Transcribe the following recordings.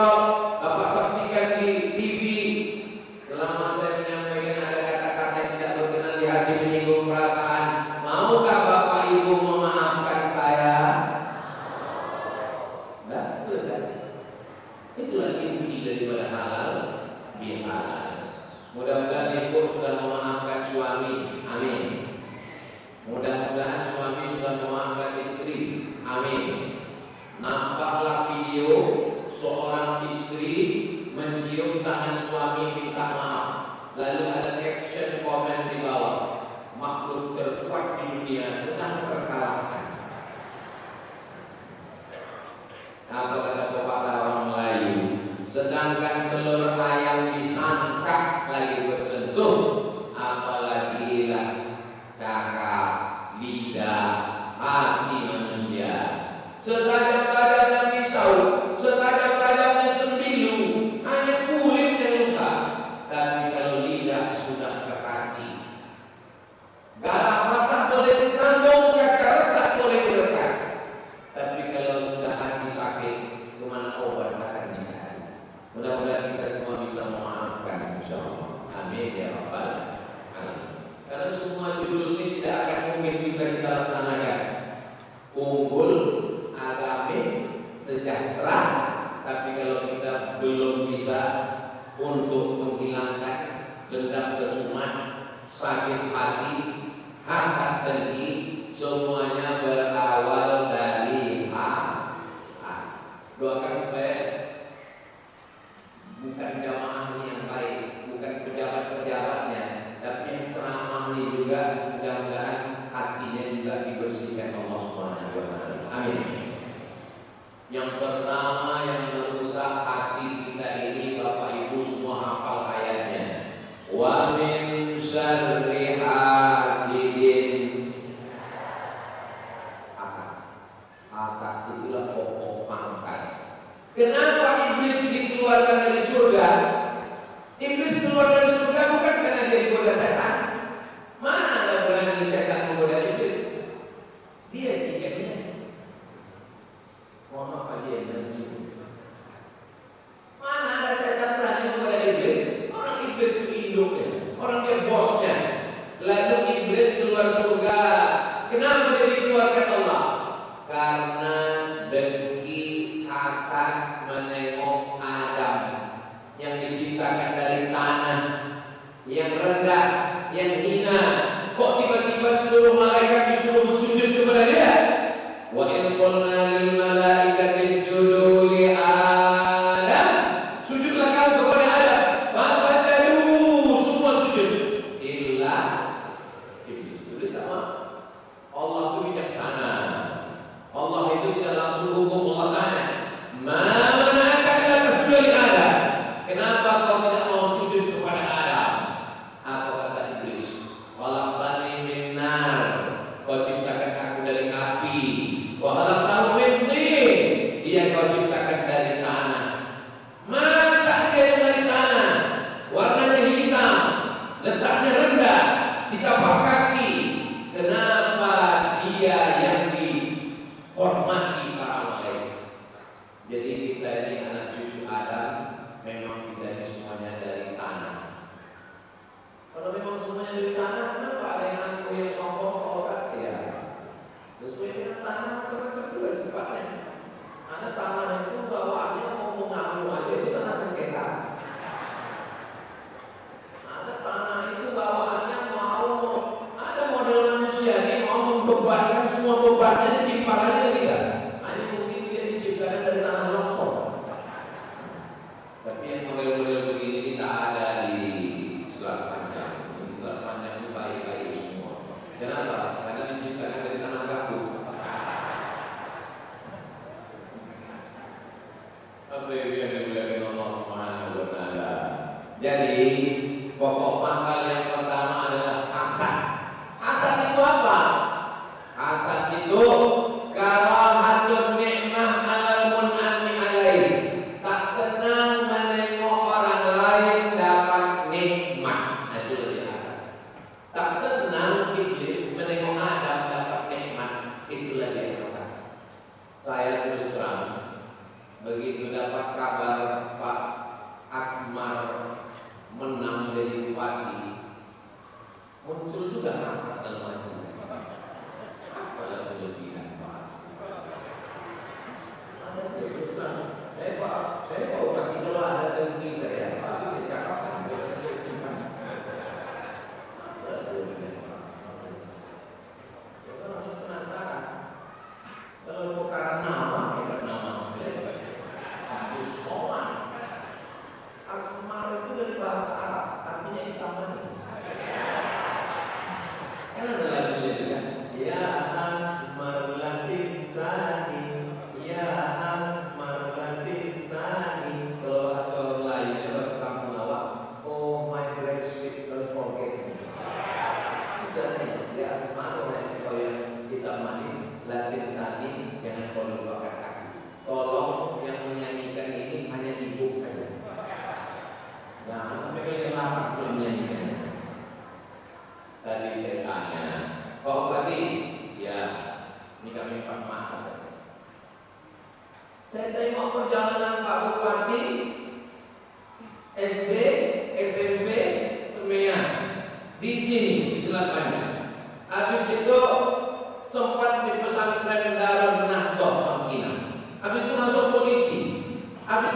TikTok, Bapak saksikan di TV. Selama saya menyampaikan ada kata-kata yang tidak berkenan di hati menyinggung perasaan, maukah Bapak Ibu memaafkan saya? Nah, selesai. Itulah inti daripada halal bihalal. Mudah-mudahan ibu sudah memaafkan suami, amin. Mudah-mudahan suami sudah memaafkan istri, amin. Nampaklah video seorang istri mencium tangan suami minta maaf, lalu ada caption komen di bawah, makhluk terkuat di dunia sedang terkalahkan. Apa kata pepatah orang Melayu? Sedangkan telur ayam disangka lagi bersentuh, apalagi lah cakap, lidah, hati manusia. Setajam-tajamnya pisau, setajam-tajamnya sembilu, hanya kulit yang luka. Tapi kalau lidah sudah ke hati, galak patah boleh disambung, kaca retak boleh dilekat. Tapi kalau sudah hati sakit, kemana obat akan dicari? Mudah-mudahan kita semua bisa memaafkan, insyaallah. Amin ya rabbal alamin. Karena semua judul ini tidak akan mungkin bisa kita laksanakan. Unggul, agamis, sejahtera. Tapi kalau kita belum bisa untuk menghilangkan dendam kesumat, sakit hati, hasad dengki, semuanya berawal dari doakan supaya bukan jamaah yang baik, bukan pejabat-pejabatnya, tapi yang ceramah ini juga mudah-mudahan hatinya juga dibersihkan Allah Subhanahu wa taala. Amin. Yang pertama yang merusak hati kita ini, Bapak Ibu semua hafal ayatnya. Wa min syarri hasidin. Hasad itulah pokok pangkal. Kenapa iblis dikeluarkan dari surga? Iblis keluar dari surga bukan karena dia digoda setan. Mana ada berani setan menggoda iblis? Dia cicaknya. Mohon maaf aja ya, mana ada setan berani menggoda iblis? Orang iblis itu induknya, orang dia bosnya. Lalu iblis keluar surga. Kenapa dia dikeluarkan Allah? Karena dengki, hasad menengok Adam yang diciptakan dari tanah, yang rendah, yang hina. Kok tiba-tiba seluruh malaikat disuruh bersujud kepada dia? Wa in qulna lil malaikati isjudu li Adam, sujudlah kamu kepada Adam. Fasajadu, semua sujud. Illa iblis. Iblis sama. Allah itu bijaksana. Allah itu tidak langsung hukum. Allah tanya, mana akan tasjudu li Adam? Kenapa kau tidak mau sujud kepada Adam? Apa kata iblis? Khalaqtani min nar, kau ciptakan aku dari api. Wa khalaqtahu min tin, dia kau ciptakan dari tanah. Masa dia yang dari tanah, warnanya hitam, letaknya rendah, di tapak kaki. Kenapa dia yang dihormati para malaikat? Jadi kita ini anak cucu Adam, memang kita ini semuanya dari tanah. Kalau memang semuanya dari tanah, kenapa ada yang ngaku yang sombong ke orang? Ya, sesuai dengan tanah macam-macam juga sifatnya. Ada tanah itu bawaannya mau mengaku aja itu tanah sengketa. Ada tanah itu bawaannya mau, ada model manusia ini mau membebankan semua bebannya ditimpal aja tidak. Ini mungkin dia diciptakan dari tanah longsor. Tapi yang model-model begini ini tak ada di Selat Panjang. Di Selat Panjang itu baik-baik semua. Kenapa? Karena diciptakan dari tanah gabung. Apa yang dimuliakan Allah Subhanahu wa taala. Jadi pokok pangkal yang pertama adalah hasad. Hasad itu apa? Hasad itu karahatun ni'mah alal mun'ami alaih. Tak senang menengok orang lain dapat nikmat. Itu lebih hasad. Tak senang iblis menengok Adam dapat nikmat. Itulah dia hasad. Saya terus terang, begitu dapat kabar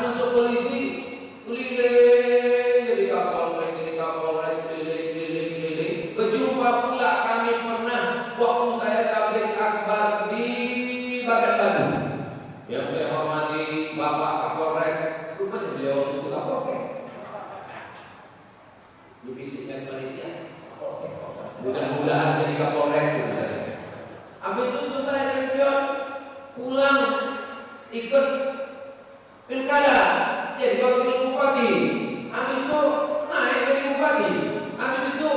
masuk polisi, keliling jadi kapolsek, jadi kapolres, keliling. Berjumpa pula kami pernah waktu saya tabligh akbar di Bagan Batu. Yang saya hormati Bapak Kapolres, rupanya beliau waktu itu kapolsek. Dibisikkan panitia, kapolsek. Mudah-mudahan jadi kapolres. Habis itu selesai pensiun, pulang ikut pilkada jadi wakil bupati. Habis itu naik jadi bupati. Habis itu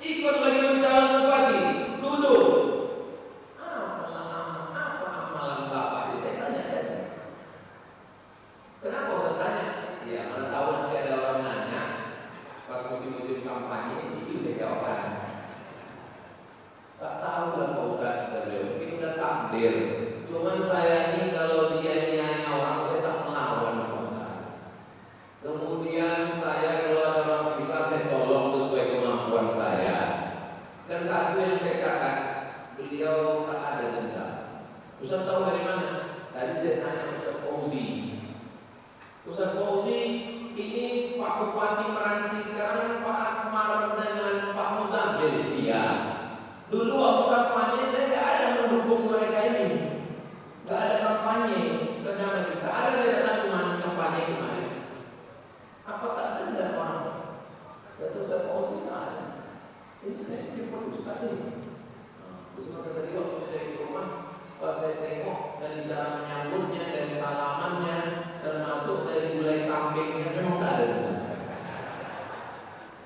ikut lagi mencalon bupati. Duduk. Apa amalan bapak? Saya tanya kan. Kenapa saya tanya? Ya mana tahu nanti ada orang nanya pas musim-musim kampanye, itu saya jawabkan. Tak tahu lah Pak Ustaz, mungkin udah takdir. Cuman saya ini kalau dia nyanyi orang, saya tak melawan Pak Ustaz. Kemudian saya kalau ada orang susah, saya tolong sesuai kemampuan saya. Dan satu yang saya catat, beliau tak ada dendam. Ustaz tahu dari mana? Tadi saya tanya Ustaz Fauzi. Ustaz Fauzi ini Pak Bupati Meranti, sekarang Pak Asmar dengan Pak Muzamil. Iya. Dulu waktu kampanye saya tidak ada mendukung mereka ini, tidak ada kampanye, karena tidak ada saya datang kampanye kemarin. Apa tak ada orang? Tentu saya posisi ada. Ini saya perlu sekali. Itu maka tadi waktu saya di rumah, pas saya tengok dari cara menyambutnya, dari salamannya, termasuk dari gulai kambingnya, memang tak ada.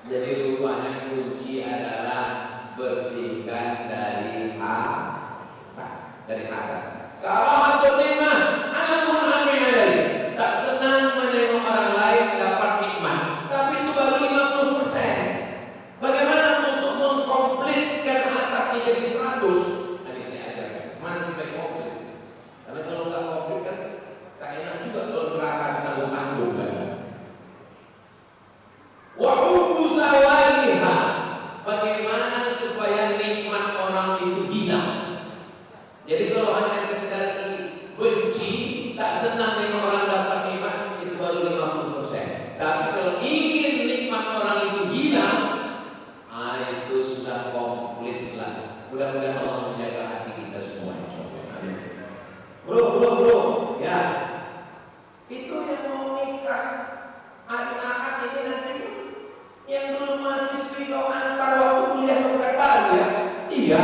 Jadi rupanya kunci adalah bersihkan dari hasad, Kalau antum nikmat, alamun dari tak senang menengok orang lain dapat nikmat, tapi itu baru 50%. Bagaimana untuk mengkomplitkan hasad menjadi 100? Tadi saya ajarkan. Mana sampai komplit? Karena kalau nggak komplit kan tak enak juga kalau neraka tanggung-tanggung kan. Wa hubbu zawaliha. Bagaimana supaya nikmat orang itu hilang? Jadi kalau hanya sekedar benci, tak senang dengan orang dapat nikmat, itu baru 50%. Tapi kalau ingin nikmat orang itu hilang, itu sudah komplit lah. Mudah-mudahan Allah menjaga hati kita semua. Amin. Bro, ya. Itu yang mau nikah, adik-adik ini nanti yang dulu mahasiswi kau antar waktu kuliah bukan baru ya? Iya.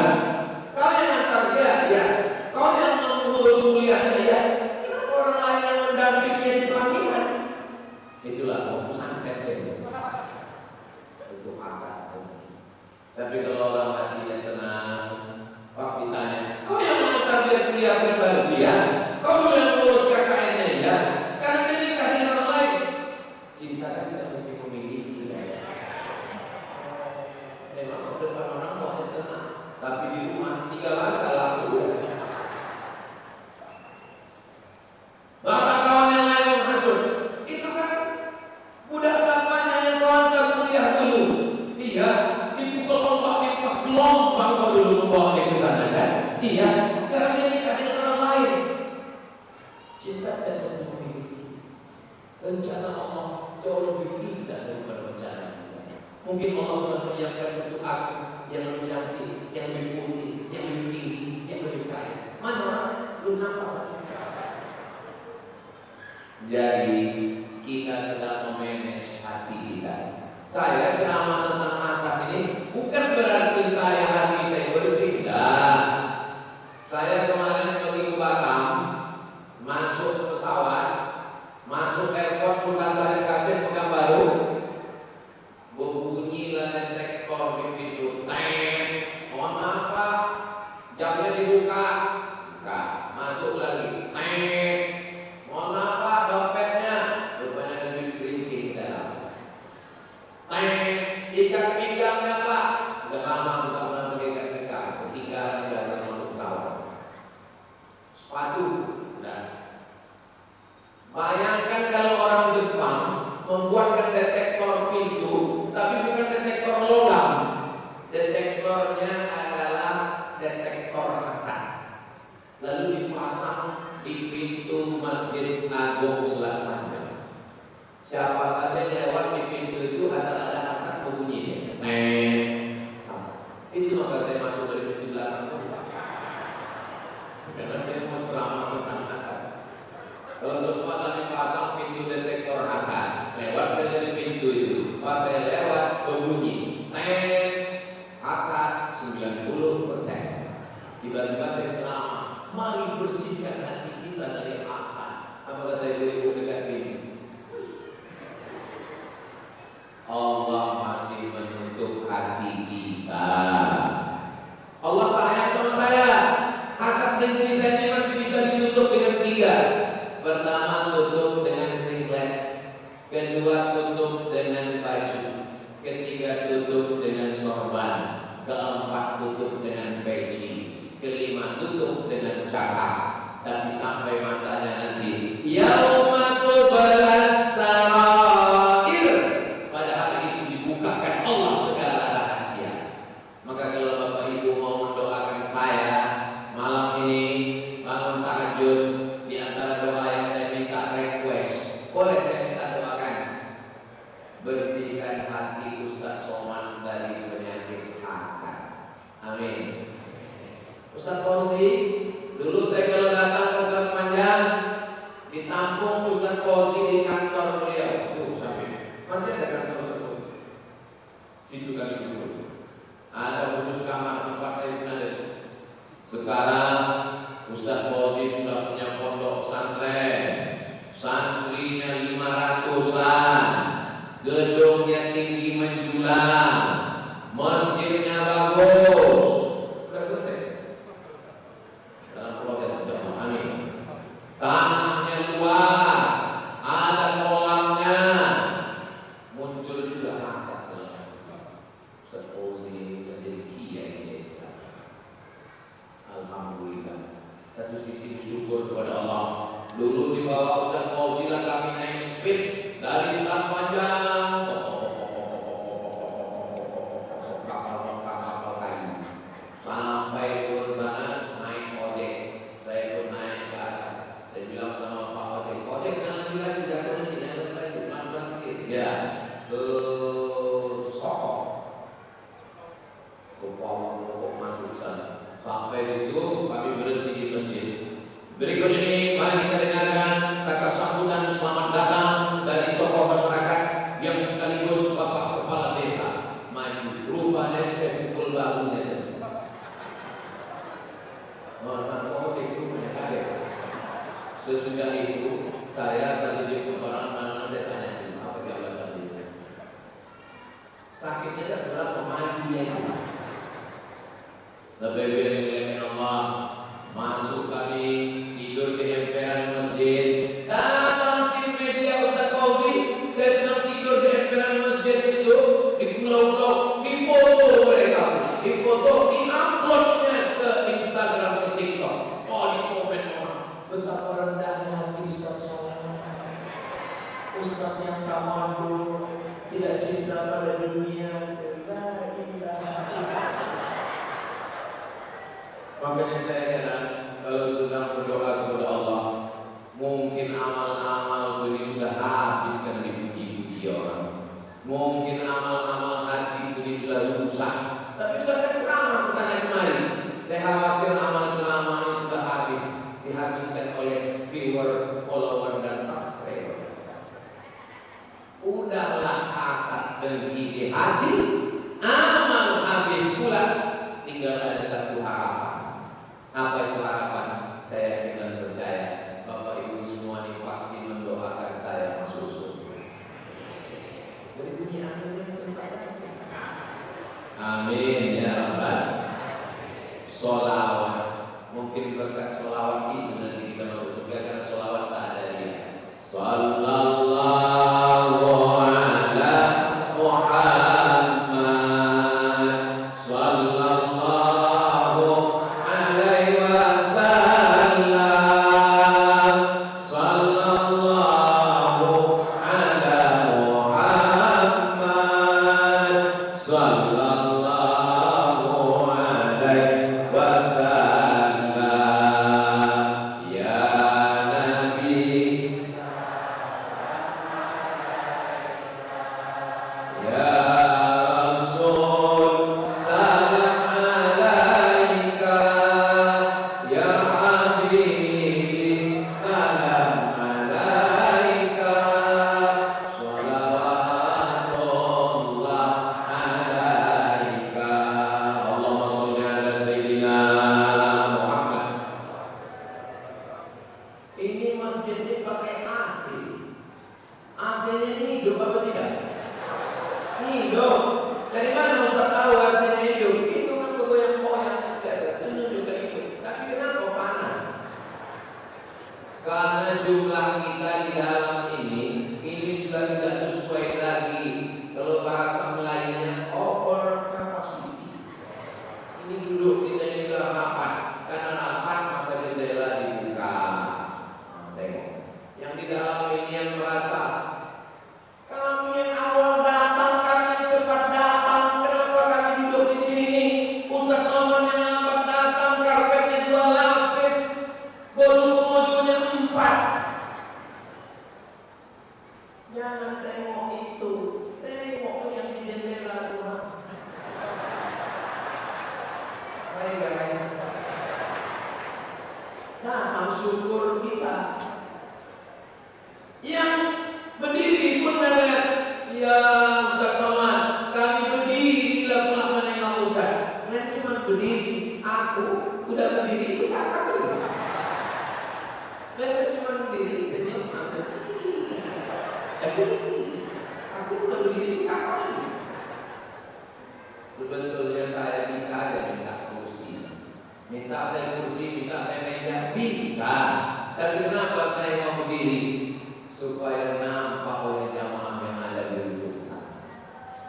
Kau yang antar dia, ya. Kau yang mengurus kuliahnya, ya. Kenapa orang lain yang mendampingi di pelaminan? Itulah mau santet itu. Itu hasad. Tapi kalau orang hatinya tenang, pas ditanya, kau yang mengantar dia kuliah bukan baru dia? Kau dulu yang mengurus KKN-nya, ya. Sekarang dia nikah dengan orang lain. Cinta kan tidak mesti memiliki. Memang depan orang mau tenang, tapi di rumah 3 langkah lalu. Maka kawan yang lain menghasut, itu kan budak sampahnya yang kau antar kuliah dulu. Iya, dipukul ombak di pas gelombang kau dulu membawa dia ke sana kan? Iya, sekarang dia nikah dengan orang lain. Cinta tidak mesti memiliki. Rencana Allah jauh lebih indah daripada rencana kita. Mungkin Allah sudah menyiapkan untuk aku yang lebih cantik, yang lebih putih, yang lebih tinggi, yang lebih kaya. Mana orang belum nampak? Jadi kita sedang memanage hati kita. Saya ceramah tentang hasad ini bukan berarti hati saya bersih. Dah. Saya kemarin pergi ke Batam, masuk pesawat, masuk airport Sultan Syarif Kasim Pekanbaru, berbunyilah detektor di pintu. Mohon maaf Pak, jamnya dibuka. Masuk lagi. Mohon maaf Pak, dompetnya. Rupanya ada duit kerincing di dalam. Ikat pinggangnya Pak. Udah lama bukan pernah pakai ikat pinggang. Ketinggalan dasar masuk pesawat. Sepatu. Udah. Bayangkan kalau orang Jepang membuatkan detektor pintu, tapi bukan detektor logam. Detektornya adalah detektor hasad. Lalu dipasang di pintu Masjid Agung Selatan. Pas saya lewat berbunyi, hasad 90%. Tiba-tiba saya ceramah, mari bersihkan hati kita dari hasad. Apa kata ibu-ibu dekat pintu? Allah masih menutup hati kita. Allah sayang sama saya. Hasad dengki saya ini masih bisa ditutup dengan 3. Pertama, tutup dengan singlet. Kedua, tutup dengan baju. Ketiga, tutup dengan sorban. Keempat, tutup dengan peci. Kelima, tutup dengan cakap. Tapi sampai masanya nanti, yauma tubalas sarair, pada hari itu dibukakan Allah segala rahasia. Maka kalau Bapak Ibu mau mendoakan saya malam ini bangun tahajud, di antara doa yang saya minta request, boleh saya minta doakan, bersihkan hati Ustaz Somad dari penyakit hasad. Amin. Ustaz Fauzi, dulu saya kalau datang ke Selat Panjang ditampung Ustaz Fauzi di kantor beliau. Tuh sampai masih ada kantor itu. Situ kami dulu. Ada khusus kamar tempat saya berada. Sekarang Ustaz Fauzi sudah punya pondok pesantren, santrinya 500-an, gedungnya tinggi menjulang, masjidnya bagus. Sudah selesai. Dalam proses insya amin. Tanahnya luas, ada kolamnya. Muncul juga hasad dalam Ustaz Fauzi menjadi kiai ini sekarang. Alhamdulillah. Satu sisi bersyukur kepada Allah. Dulu di bawah Ustaz Fauzi lah kami naik speed dari Selat Panjang, kapal kayu, sampai turun sana naik ojek. Saya pun naik ke atas. Saya bilang sama Pak ojek jangan lagi jatuh nanti, jangan lagi pelan-pelan sedikit. Ya, ke Sokong, ke pokok masuk sana. Sampai situ kami berhenti di masjid. Berikut ini mari kita dengarkan kata sambutan selamat datang dari tokoh masyarakat yang sekaligus Bapak Kepala Desa. Maju, rupanya saya pukul bahunya. Sang ojek itu punya kades. Sesudah itu saya satu jemput orang mana saya tanya apa jabatan dia. Sakitnya tak seberapa majunya itu. Lebih dari Allah masuk kami tidur di emperan masjid. Datang tim media Ustaz Fauzi, saya sedang tidur di emperan masjid itu di pulau-pulau, difoto mereka, difoto, di-uploadnya ke Instagram, ke TikTok. Oh, di komen orang, betapa rendahnya hati Ustaz Somad. Ustaz yang tamadun, tidak cinta pada dunia. Makanya saya kadang kalau sedang berdoa kepada Allah, mungkin amal-amal ini sudah habis karena dipuji-puji orang. Mungkin amal-amal hati ini sudah rusak. Tapi saya ceramah kesana kemari. Saya khawatir amal ceramah ini sudah habis, dihabiskan oleh viewer, follower dan subscriber. Udahlah hasad dengki di hati, amal habis pula. Tinggal ada satu harapan. Apa itu harapan? Saya dengan percaya Bapak Ibu semua ini pasti mendoakan saya masuk surga. Dari bunyi amin yang cepat. Amin ya Rabbal. Sholawat, mungkin berkat sholawat itu nanti kita masuk surga karena sholawat tak ada dia. Sallallahu ala Muhammad. Sallallahu alaihi wasallam. Jangan tengok itu, tengok yang di jendela Tuhan. Baik guys, datang syukur kita. Yang berdiri pun melihat, ya Ustaz Somad, kami berdiri bila pulang menengok Ustaz. Mereka cuma berdiri, aku udah berdiri, aku cakap lagi. Mereka cuma berdiri, senyum, aku udah berdiri, cakap lagi. Sebetulnya saya bisa aja minta kursi, minta saya kursi, minta saya meja, bisa. Tapi kenapa saya mau berdiri? Supaya nampak oleh jamaah yang ada di ujung sana.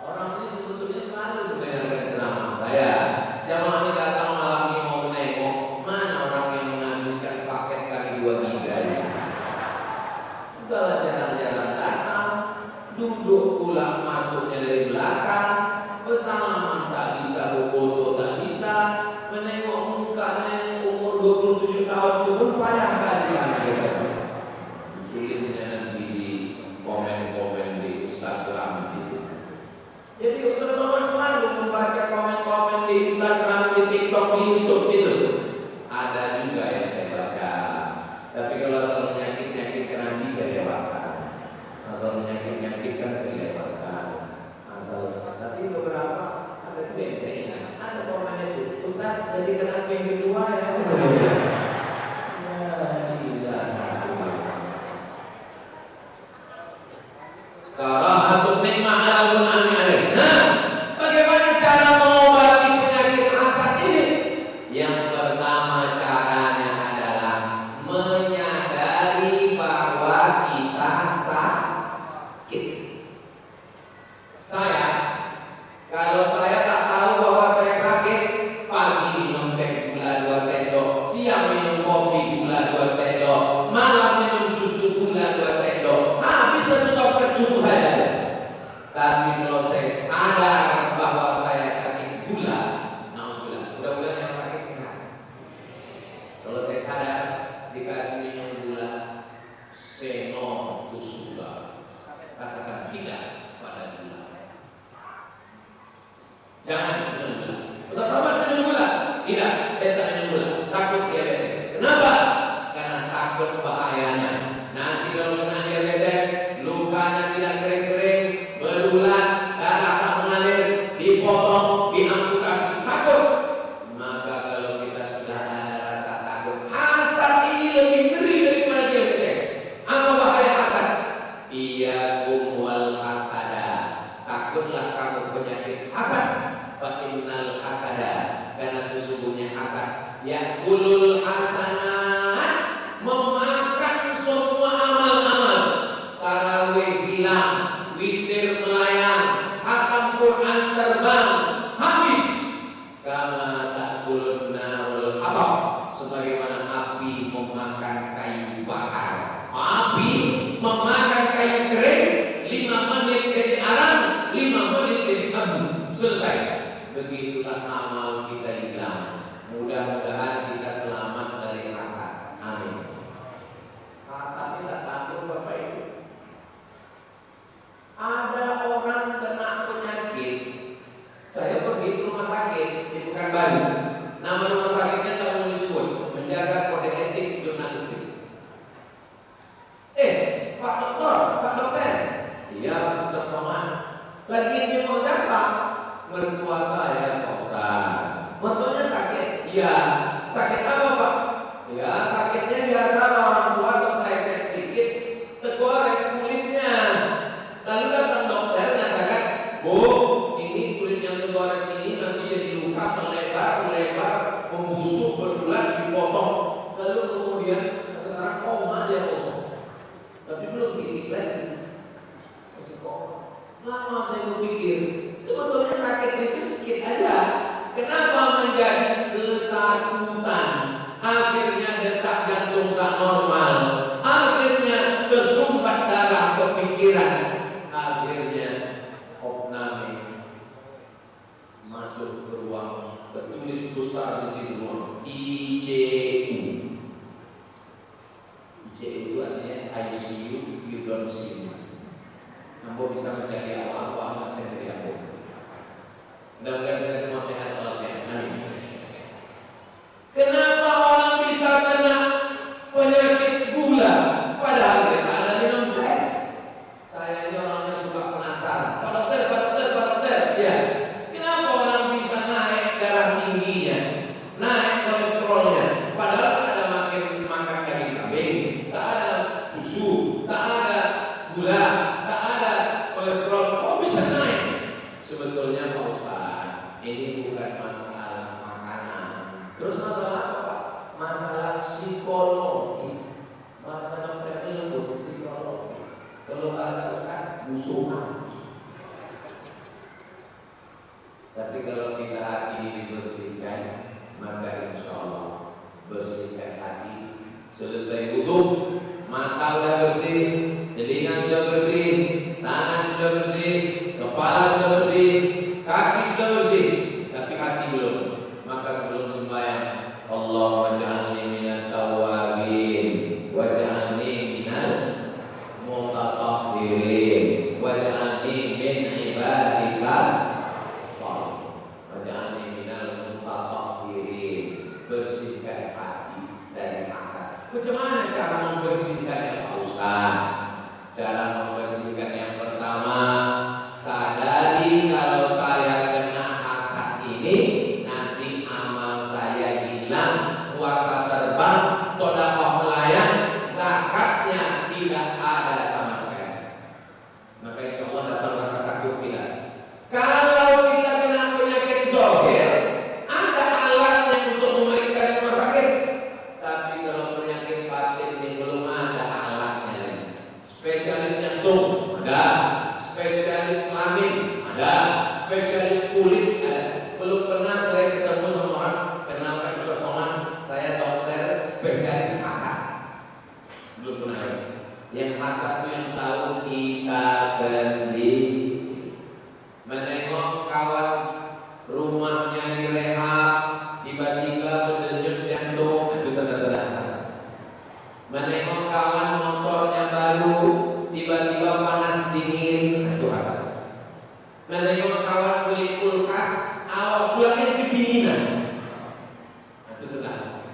Orang ini sebetulnya selalu mendengarkan ceramah saya. Jamaah ini datang malam ini mau menengok, mana orang yang menghabiskan paket kali 2 giga ini? Udahlah jarang-jarang datang, duduk pula masuknya dari belakang, bersalaman tak bisa, foto tak bisa, menengok mukanya yang umur 27 tahun itu pun payah kali kan? Tulisnya nanti di komen-komen di Instagram gitu. Jadi Ustaz Somad selalu membaca komen-komen di Instagram, di TikTok, di YouTube itu. Ada juga yang saya baca. Tapi kalau asal menyakit-nyakitkan nanti saya lewatkan. Asal menyakit-nyakitkan saya lewatkan. Tapi beberapa ada juga yang saya ingat. Ada komen itu, Ustaz jadikan aku yang kedua ya. Karahatun nikmah al-Qur'an alaih. Nah, bagaimana cara mengobati penyakit hasad ini? Yang pertama caranya adalah menyadari bahwa kita sakit. Kalau saya tak tahu bahwa saya sakit, pagi minum teh gula 2 sendok, siang minum kopi gula 2 sendok, malam minum susu gula 2 sendok, habis satu toples susu saja. Tapi kalau saya sadar bahwa saya sakit gula, nauzubillah, mudah-mudahan yang sakit sehat. Kalau saya sadar dikasih minum gula, say no to sugar, katakan tidak pada gula. Jangan minum gula. Ustaz Somad minum gula? Tidak, saya tak minum gula. Takut diabetes. Kenapa? Karena takut bahayanya. Nanti kalau kena diabetes, lukanya tidak kering-kering, berulang, darah tak mengalir, dipotong, diamputasi. Takut. Maka kalau kita sudah ada rasa takut, hasad ini lebih ngeri daripada diabetes. Apa bahaya hasad? Iyyakum wal hasada. Takutlah kamu penyakit hasad. Fa'innal hasada, karena sesungguhnya hasad ya'kulul hasanat, memakan semua amal-amal. Tarawih hilang, witir melayang, khatam Quran terbang, habis. Kama ta'kulun narul hatab, sebagaimana api memakan kayu bakar. Api memakan kayu kering, 5 menit jadi arang, 5 menit jadi abu, selesai. Begitulah amal kita hilang. Mudah-mudahan kita selamat dari hasad. Amin. Hasad tidak takut Bapak Ibu. Ada orang kena penyakit. Saya pergi ke rumah sakit di Pekanbaru. Nama rumah sakitnya tak boleh disebut, menjaga kode etik jurnalistik. Pak dokter, Pak dosen. Iya, Ustaz Somad. Lagi dia mau siapa? Mertua saya, Pak Ustaz. Mertuanya sakit? Iya. Sakit apa Pak? Ya sakitnya biasa, orang tua kepleset sedikit, tergores kulitnya. Lalu datang dokter mengatakan, Bu, ini kulit yang tergores ini nanti jadi luka, melebar, membusuk, berulang, dipotong. Lalu kemudian sekarang koma dia kosong. Tapi belum titik lagi, masih koma. Lama saya berpikir, sebetulnya sakit itu sedikit aja. Kenapa menjadi ketakutan? Akhirnya detak jantung tak normal, akhirnya kesumpat darah kepikiran, akhirnya opname masuk ke ruang, tertulis besar di situ ruang ICU. ICU itu artinya ICU you don't see me. bisa menjadi awal, aku akan jadi aku. Mudah-mudahan kita semua sehat walafiat. Amin. Kenapa orang bisa kena penyakit gula padahal mereka ada minum teh? Saya ini orangnya suka penasaran. Pak dokter, ya. Kenapa orang bisa naik darah tingginya, naik kolesterolnya, padahal tak ada makan daging kambing, tak ada susu, tak ada gula, tak ada kolesterol, kok bisa naik? Sebetulnya Pak Ustaz, ini bukan masalah makanan. Terus masalah apa Pak? Masalah psikologis. Bahasa dokter ini lembut, psikologis. Kalau bahasa Ustaz, musuhan. Tapi kalau kita hati ini dibersihkan, maka insya Allah bersihkan hati. Selesai wudhu, mata sudah bersih, telinga sudah bersih, tangan sudah bersih, kepala sudah bersih, kaki sudah bersih, tapi hati belum. Maka sebelum sembahyang, Allah waj'alni minat tawabin, waj'alni minal mutatahhirin, waj'alni min ibadikas sholihin, waj'alni minal mutatahhirin. Bersihkan hati dari hasad. Bagaimana cara membersihkannya Pak Ustaz? Cara membersihkan yang pertama, sadari kalau saya kena hasad ini, nanti amal saya hilang, puasa terbang, sedekah melayang, zakatnya tidak ada sama sekali. Maka insya Allah datang rasa takut kita. Kalau kita kena penyakit zahir, ada alatnya untuk memeriksa di rumah sakit. Tapi kalau penyakit batin ini belum ada alatnya lagi. Spesialis jantung ada, spesialis kelamin ada, spesialis kulit ada. Belum pernah saya ketemu sama orang kenalkan Ustaz Somad, saya dokter spesialis hasad. Belum pernah. Yang hasad itu yang tahu kita sendiri. Menengok kawan rumahnya direhab, tiba-tiba berdenyut jantung, itu tanda-tanda hasad. Menengok kawan motornya baru, tiba-tiba panas dingin, itu hasad. Menengok kawan beli kulkas, awal bulannya kedinginan, itu tanda hasad.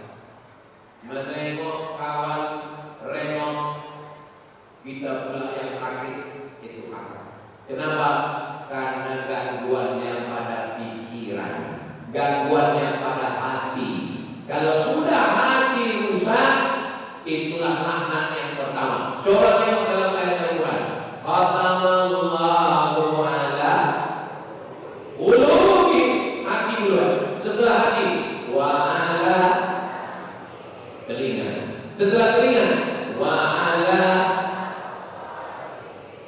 Menengok kawan remok, kita pula yang sakit, itu hasad. Kenapa? Karena gangguannya pada pikiran, gangguannya pada hati. Kalau sudah hati rusak, itulah laknat yang pertama. Coba tengok dalam ayat Al-Quran. Khatamallahu ala qulubi, hati duluan. Setelah hati, wa ala telinga. Setelah telinga, wa ala.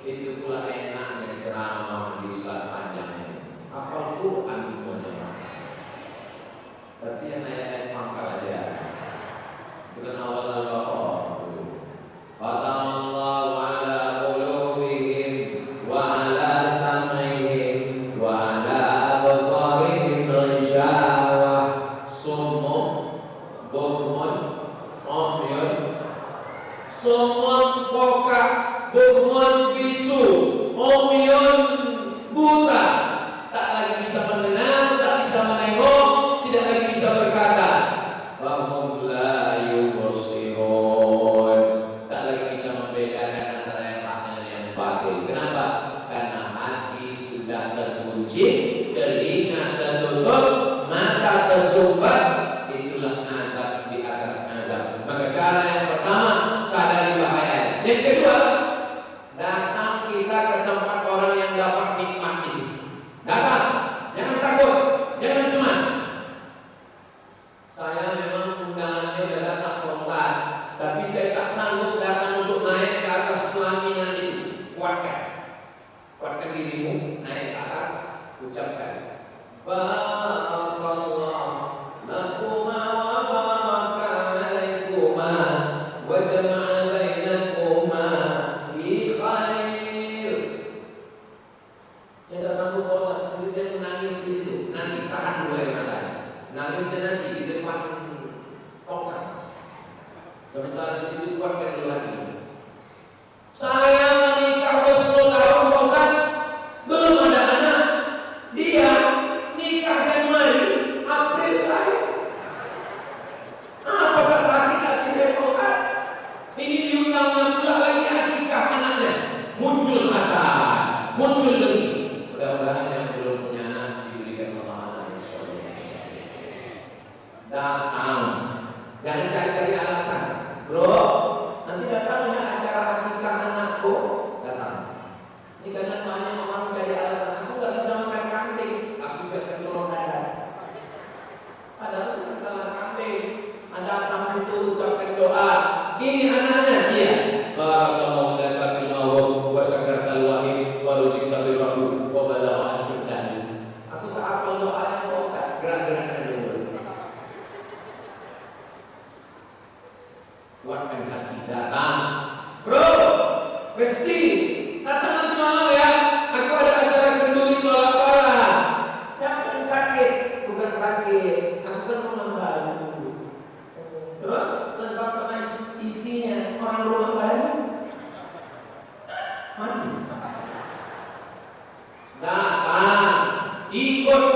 Itu pula enaknya ceramah di Islam panjang ini. Hafal Quran semuanya. Tapi yang ayat-ayat pangkal aja. Itu kan awal Al-Baqarah. Khatamallahu ala qulubihim wa ala sam'ihim wa ala absarihim ghishawah summun bukmun umyun. Summun pokak, bukmun bisu, umyun buta, tak lagi bisa mendengar, tak bisa menengok, tidak lagi bisa berkata. Fahum la yubsirun, tak lagi bisa membedakan antara yang hak dengan yang batil. Kenapa? Karena hati sudah terkunci, telinga tertutup, mata tersumbat. Itulah azab di atas azab. Maka cara yang pertama, sadari bahaya. Yang kedua, datang kita ke tempat orang yang dapat nikmat itu. Datang, jangan takut, jangan cemas. Saya memang undangannya udah datang Pak Ustaz, tapi saya tak sanggup datang untuk naik ke atas pelaminan itu. Kuatkan dirimu, naik ke atas, ucap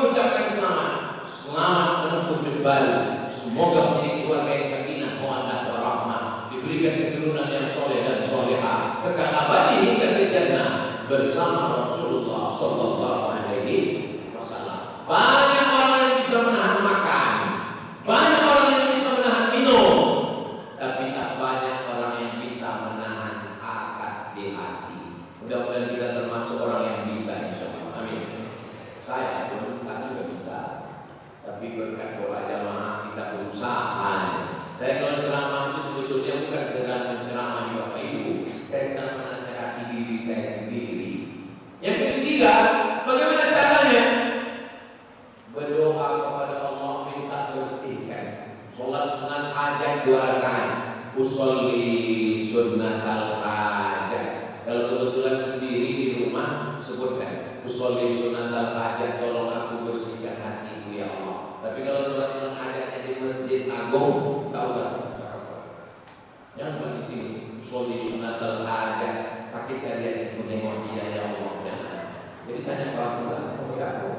ucapkan selamat. Selamat menempuh debat. Semoga menjadi keluarga yang sakinah, mawaddah warahmah, diberikan keturunan yang soleh dan soleha, kekal abadi hingga ke jannah bersama Rasulullah Sallallahu Alaihi Wasallam. Banyak orang yang bisa menahan makan, banyak orang yang bisa menahan minum, tapi tak banyak orang yang bisa menahan hasad di hati. Mudah-mudahan kita termasuk orang yang bisa, insyaallah. Amin. Saya pun tak juga bisa, tapi berkat doa jamaah kita berusaha. Saya kalau ceramah itu sebetulnya bukan sedang menceramahi Bapak Ibu, saya sedang menasihati diri saya sendiri. Yang ketiga, bagaimana caranya? Berdoa kepada Allah, minta bersihkan. Sholat sunat hajat 2 rakaat, usolli sunnatal hajat. Kalau kebetulan sendiri di rumah, sebutkan usolli sunnatal hajat, tolong aku bersihkan hatiku ya Allah. Tapi kalau sholat sunat hajatnya di Masjid Agung, tak usah. Jangan di sini usolli sunnatal hajat, sakit kalian itu nengok dia ya Allah. Jadi tanya kalau sudah sama siapa?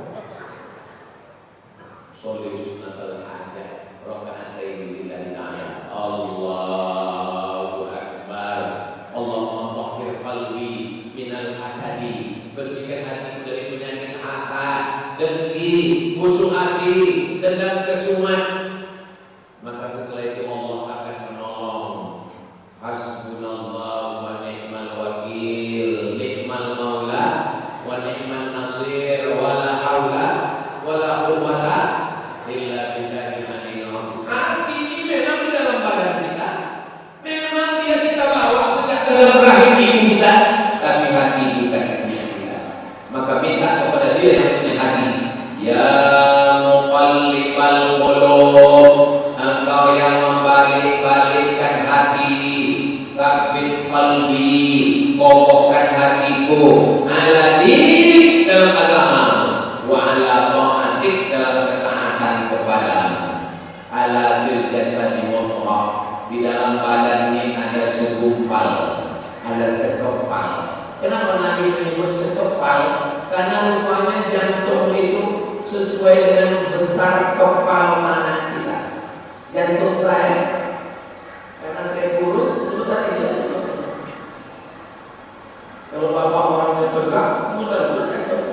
Usolli sunnatal hajat, raka'ataini lillahi ta'ala. Allahu Akbar. Allahumma tahhir qalbi minal hasadi, bersihkan hatiku dari penyakit hasad, dengki, busuk hati, dendam, kesumat. Maka setelah itu Allah akan menolong. Hasbunallahu wa ni'mal wakil, ni'mal maula wa ni'man nasir, wala haula wala quwwata illa billahil aliyyil azim. Hati ini memang di dalam badan kita, memang dia kita bawa sejak dalam rahim ibu kita, tapi hati bukan punya kita. Maka minta kepada dia yang punya hati. Ya muqallibal qulub, engkau yang membalik-balikkan hati, sabbit qalbi, kokohkan hatiku, ala dinik, dalam agama, wa ala ta'atik, dalam ketaatan kepadamu. Ala fil jasadi mudghah, di dalam badan ini ada segumpal, ada sekepal. Kenapa Nabi menyebut sekepal? Karena rupanya jantung itu sesuai dengan besar kepal anak kita. Jantung saya, karena saya kurus, sebesar ini. Kalau bapak orangnya tegak, susah juga jantung.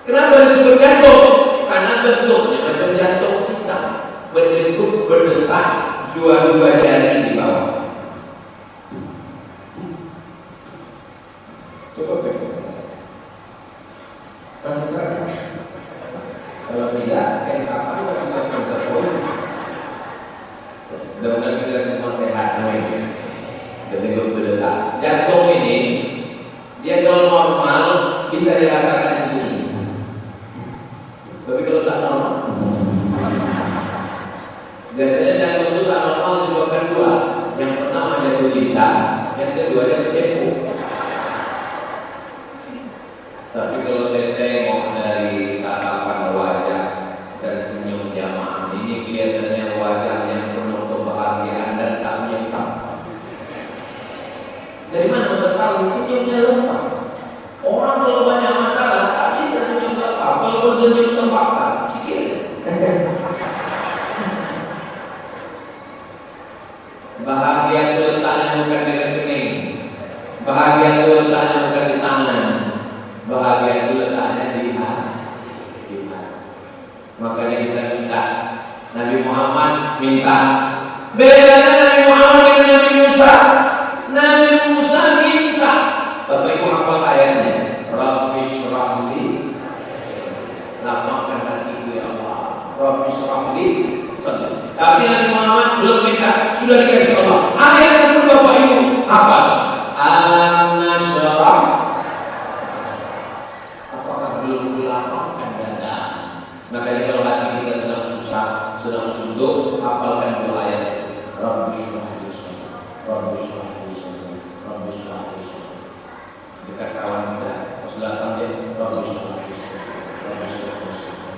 Kenapa disebut jantung? Karena bentuknya macam jantung pisang, berbentuk berdetak, dua jari di bawah. Coba konsentrasi. Kalau tidak, kayak kapan kita bisa konsentrasi? Mudah-mudahan kita semua sehat, amin. Berbentuk berdetak. Jantung ini, dia kalau normal bisa dirasakan ini. Tapi kalau tak normal, biasanya jantung itu tak normal disebabkan dua. Yang pertama jatuh cinta, yang kedua jatuh tempo. Tapi kalau saya tengok dari tatapan wajah dan senyum jamaah ini, kelihatannya wajah yang penuh kebahagiaan dan tak menyengkap. Dari mana Ustaz tahu? Senyumnya lepas. Orang kalau banyak masalah tak bisa senyum lepas. Kalau bersenyum terpaksa, sikit. Bahagia itu letaknya bukan di rekening. Bahagia itu letaknya bukan di tangan. Bahagia itu letaknya di hati. Makanya kita minta. Nabi Muhammad minta. Bedanya Nabi Muhammad dengan Nabi Musa. Nabi Musa minta. Bapak Ibu hafal ayatnya. Rabbi shrah li, lapangkan hatiku ya Allah. Rabbi shrah li sadri. Tapi Nabi Muhammad belum minta, sudah dikasih Allah. Ayat itu Bapak Ibu apa? An-nashrah. Apakah belum dilapangkan dada? Makanya kalau hati kita sedang susah, sedang suntuk, hafalkan dua ayat itu. Rabbi shrah li sadri, Rabbi shrah li sadri, Rabbi shrah li sadri. Dekat kawan kita, pas datang dia Rabbi shrah li sadri, Rabbi shrah li sadri.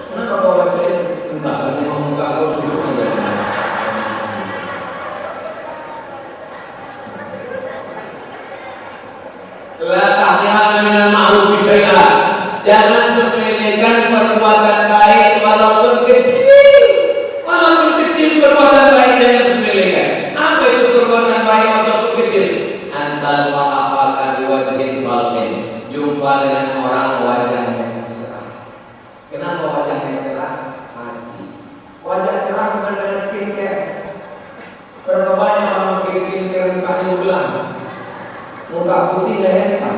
Kenapa kau baca itu? Entah, karena ngomong ke aku sudah tidak. La tahqiranna minal ma'rufi syai'an. Jangan sepelekan Sampaikan perbuatan baik walaupun kecil. Walaupun kecil perbuatan baik jangan sepelekan. Apa itu perbuatan baik walaupun kecil? Antal ma'afaka biwajhin balqin. Jumpa dengan orang wajahnya cerah. Kenapa wajahnya cerah? Hati. Wajah cerah bukan karena skincare. Berapa banyak orang pakai skincare mukanya belang, muka putih dan hitam.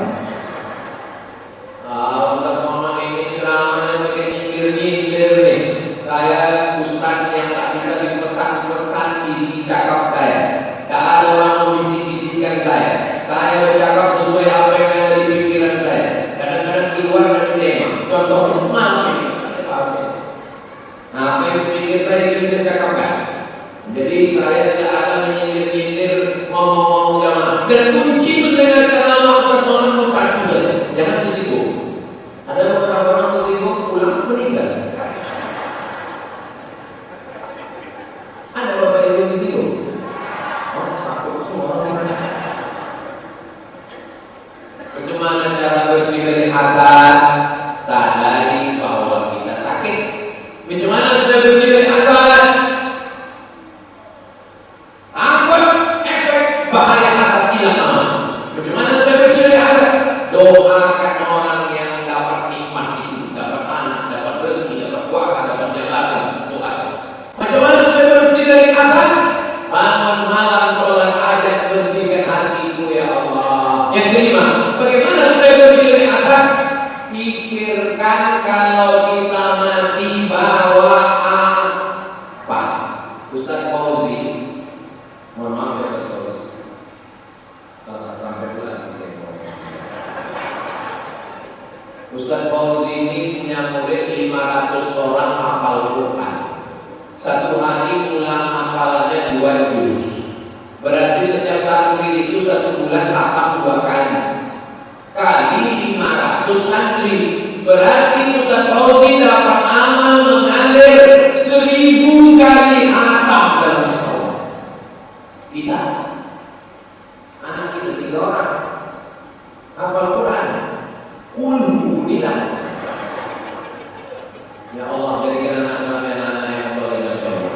Ustaz Somad ini ceramahnya pakai nyindir-nyindir nih. Saya ustaz yang tak bisa dipesan-pesan isi cakap saya. Tak ada orang membisik-bisikkan saya. Saya bercakap sesuai apa yang ada di pikiran saya. Kadang-kadang keluar dari tema. Contohnya, maaf ini, saya paham ya. Nah, apa yang pikir saya itu saya cakapkan. Jadi saya tidak akan menyindir-nyindir ngomong-ngomong jamaah. Dan kunci mendengar ceramah Ustaz Somad itu satu saja. Jangan berisiko. Ada beberapa orang berisiko pulang meninggal. Ada bapak ibu berisiko. Oh, takut semua orang. Bagaimana cara bersih dari hasad? Sadari bahwa kita sakit. Bagaimana supaya bersih dari hasad? Takut efek bahaya hasad tidak aman. Bagaimana supaya bersih dari hasad? Doakan orang yang dapat nikmat itu, dapat anak, dapat rezeki, dapat kuasa, dapat jabatan. Doakan. Bagaimana supaya bersih dari hasad? Bangun malam sholat hajat, bersihkan hatiku ya Allah. Yang kelima, bagaimana supaya bersih dari hasad? Pikirkan kalau kita mati bawa apa? Ustaz Fauzi, mohon maaf ya kalau sampai bulan. Ustaz Fauzi ini punya murid 500 orang hafal Quran. Satu hari ulang hafalannya 2 juz. Berarti setiap santri itu 1 bulan hafal 2 kali. Kali 500 santri. Berarti Ustaz Fauzi dapat amal mengalir 1000 kali hatam dalam setahun. Kita, anak kita 3 orang hafal Quran. Kulunilah. Ya Allah, jadikan anak kami anak-anak yang soleh dan soleh.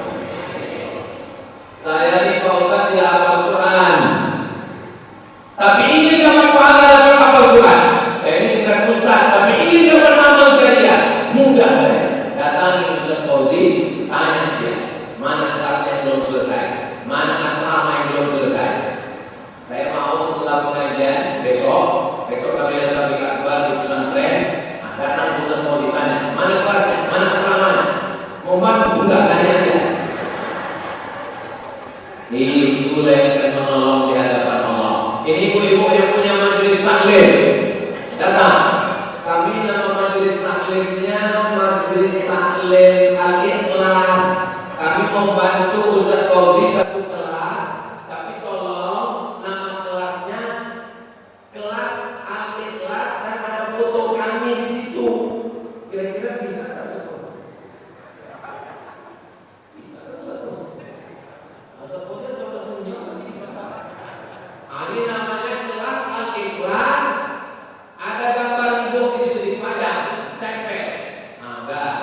Saya ini Pak Ustaz tidak hafal Quran, tapi ingin dapat pahala dapat hafal Quran. Saya ini bukan ustaz, tapi ingin dapat amal jariah. Mudah saya datangi Ustaz Fauzi, tanya dia mana kelas yang belum selesai, mana asrama yang belum selesai. Saya mau setelah pengajian besok kami datang di Akbar di pesantren, datang Ustaz Fauzi tanya mana kelasnya, mana asramanya, mau bantu enggak, tanya aja. Itulah yang akan menolong di hadapan Allah. Ini ibu-ibu yang punya majelis taklim, datang. Kami nama majelis taklimnya Majelis Taklim Al-Ikhlas. Kami membantu Ustaz Fauzi 1 kelas, tapi tolong nama kelasnya Kelas Al-Ikhlas dan ada foto kami di situ. Kira-kira bisa tak? Bisa tak Ustaz Fauzi? Ustaz Fauzi sampai senyum nanti bisa tak? Ini namanya Kelas Al-Ikhlas. Ada gambar ibu di situ dipajang, tempel. Enggak.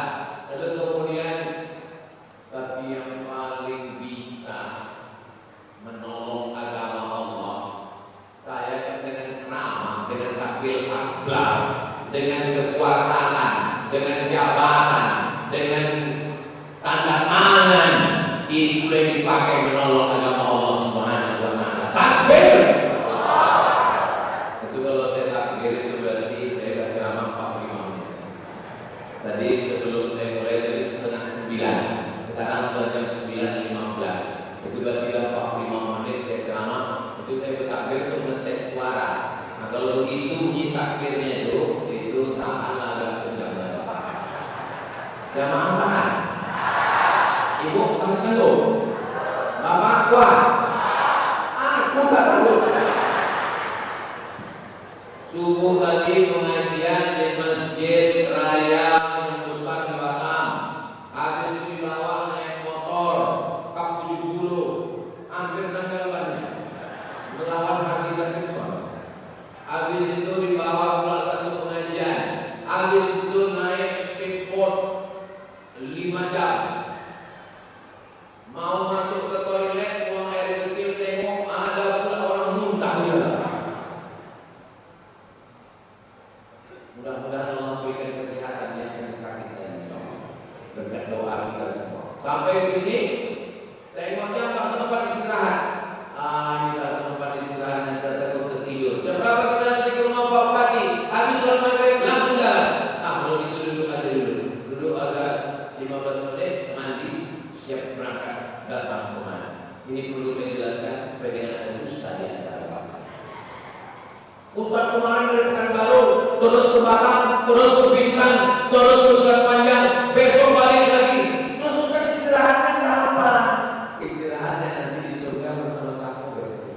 Lalu kemudian, tapi yang paling bisa menolong agama Allah, saya kan dengan ceramah, dengan takbir akbar, dengan kekuasaan, dengan jabatan, dengan tanda tangan, itu yang dipakai menolong agama Allah Subhanahu wa Ta'ala. Takbir. Itu kalau saya takbir itu berarti saya baca ceramah 45 menit. Tadi sebelum saya mulai tadi 8:30, sekarang sudah jam 9:15. Itu berarti 45 menit saya ceramah. Itu saya bertakbir untuk ngetes suara. Nah kalau begitu bunyi takbirnya itu tahanlah agak sejam lagi. Jamaah tahan. Ibu sanggup? Bapak kuat? Aku tak sanggup. Subuh tadi pengajian di Masjid Raya yang besar di Batam. Habis itu dibawa naik motor kap 70, hampir tanggal bannya melawan harga dan infak. Habis itu dibawa pula 1 pengajian. Habis itu naik Mudah-mudahan Allah berikan kesehatan yang sakit-sakit tadi, berkat doa kita semua. Sampai sini, tengoknya tak sempat istirahat. Ini tak sempat istirahat dan takut tertidur. Jam berapa kita nanti ke rumah Pak Bupati? Habis sholat maghrib langsung jalan. Kalau gitu duduk aja dulu. Duduk agak 15 menit, mandi, siap berangkat datang kemana. Ini perlu saya jelaskan supaya jangan ada dusta di antara Bapak. Ustaz kemarin dari Pekanbaru, terus ke Batam, terus ke Bintang, terus ke Selat Panjang, besok balik lagi. Terus Ustaz istirahatnya apa? Istirahatnya nanti di surga bersama kamu besok.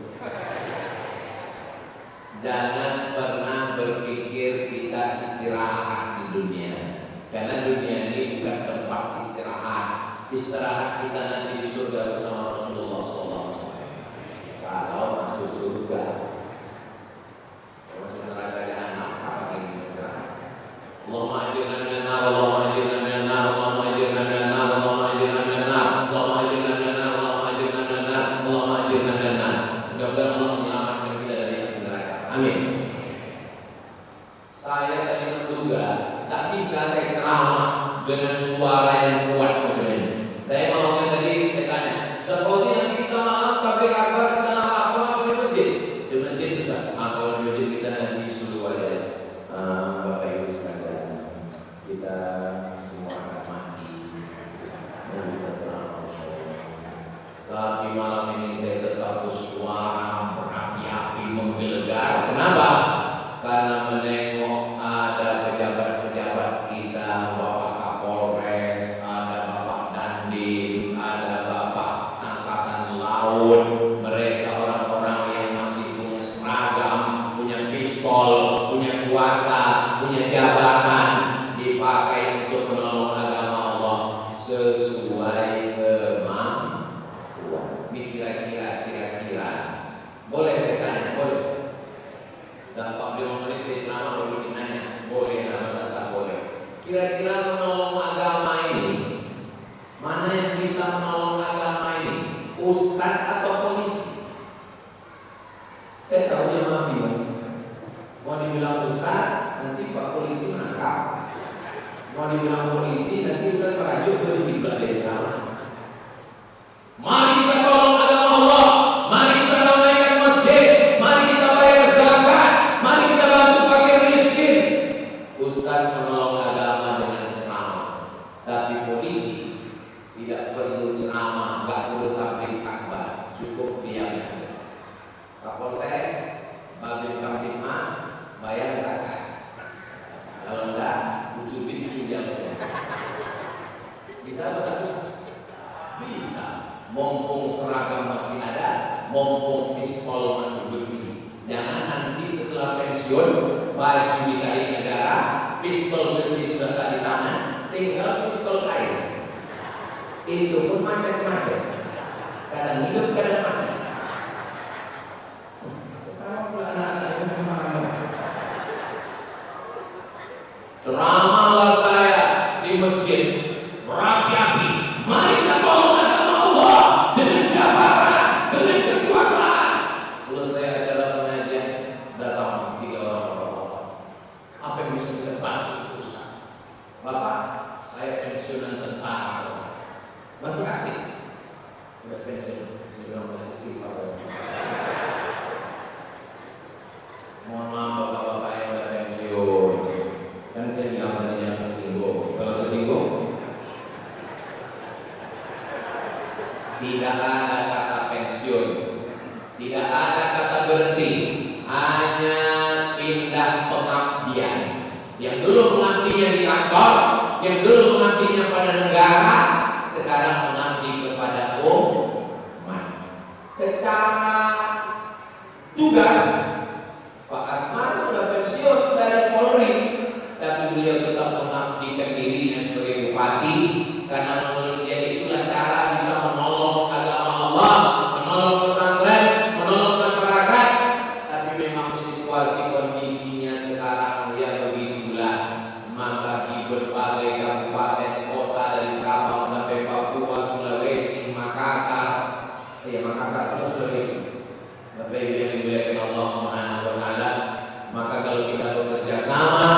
Jangan pernah berpikir kita istirahat di dunia, karena dunia ini bukan tempat istirahat. Istirahat kita nanti di surga bersama Rasulullah SAW. Kalau masuk surga, masuk neraka jahanam, apa yang istirahat? Allahumma ajirna minan nar, Allahumma ajirna minan nar, Allahumma ajirna minan nar, Allahumma ajirna minan nar, Allahumma ajirna minan nar, Allahumma ajirna minan nar, Allahumma ajirna minan nar. Mudah-mudahan Allah menyelamatkan kita dari api neraka. Amin. Saya tadi menduga tak bisa saya ceramah dengan suara yang kuat macam ini. Saya maunya tadi saya tanya, Ustaz nanti kita malam tabligh akbar kita nama apa di masjid? Di masjid Ustaz. Kalau di masjid kita nanti suruh aja. Bapak Ibu sekalian, kita semua akan mati. Dan kita telah tapi malam ini saya tetap bersuara berapi-api menggelegar. Kenapa? Karena menengok ada pejabat-pejabat kita, Bapak Kapolres, ada Bapak Dandim, ada Bapak Angkatan Laut. Mereka orang-orang yang masih punya seragam, punya pistol, punya kuasa, punya jabatan, dipakai untuk menolong agama Allah sesuai kemampuan. Ini kira-kira boleh saya tanya? Boleh? Dan 45 menit saya ceramah lalu nanya, boleh atau tak boleh? Kira-kira menolong agama ini, mana yang bisa menolong agama ini? Ustaz atau polisi? Saya tahu dia malah bingung. Mau dibilang ustaz, nanti Pak Polisi menangkap. Mau dibilang polisi, nanti Ustaz merajuk berhenti belajar ceramah. Mari kita tolong agama Allah. Mari kita ramaikan masjid. Mari kita bayar zakat. Mari kita bantu fakir miskin. Ustaz menolong agama dengan ceramah. Tapi polisi tidak perlu ceramah, nggak perlu tabligh akbar, cukup diam. Kapolsek, Babin Kamtibmas, bayar zakat. Kalau enggak, ucupin pinjam. Bisa betul? Bisa. Mumpung seragam masih ada, mumpung pistol masih besi. Jangan nanti setelah pensiun, baju ditarik negara, pistol besi sudah tak di tangan, tinggal pistol kain. Itu pun macet-macet. Kadang hidup, kadang mati. Ceramahlah saya di masjid berapi-api. Mari kita tolong agama Allah dengan jabatan, dengan kekuasaan. Selesai acara pengajian, datang 3 orang bapak. Apa yang bisa kita bantu itu Ustaz? Bapak, saya pensiunan tentara. Masih aktif? Sudah pensiun. Saya bilang istighfar. Mohon maaf bapak-bapak yang sudah pensiun. Kan saya bilang tadi jangan tersinggung. Kalau tersinggung, tidak ada kata pensiun, tidak ada kata berhenti, hanya pindah pengabdian. Yang dulu mengabdinya di kantor, yang dulu mengabdinya pada negara, sekarang mengabdi kepada umat. Secara tugas, Pak Asman sudah pensiun dari Polri, tapi beliau tetap mengabdikan dirinya sebagai bupati karena menurut dia itulah cara bisa menolong agama Allah, menolong pesantren, menolong masyarakat. Tapi memang situasi kondisinya sekarang ya begitulah. Maka di berbagai kabupaten kota dari Sabang sampai Papua, Sulawesi, Makassar, Makassar sudah Sulawesi. Bapak Ibu yang dimuliakan Allah Subhanahu wa taala, maka kalau kita bekerja sama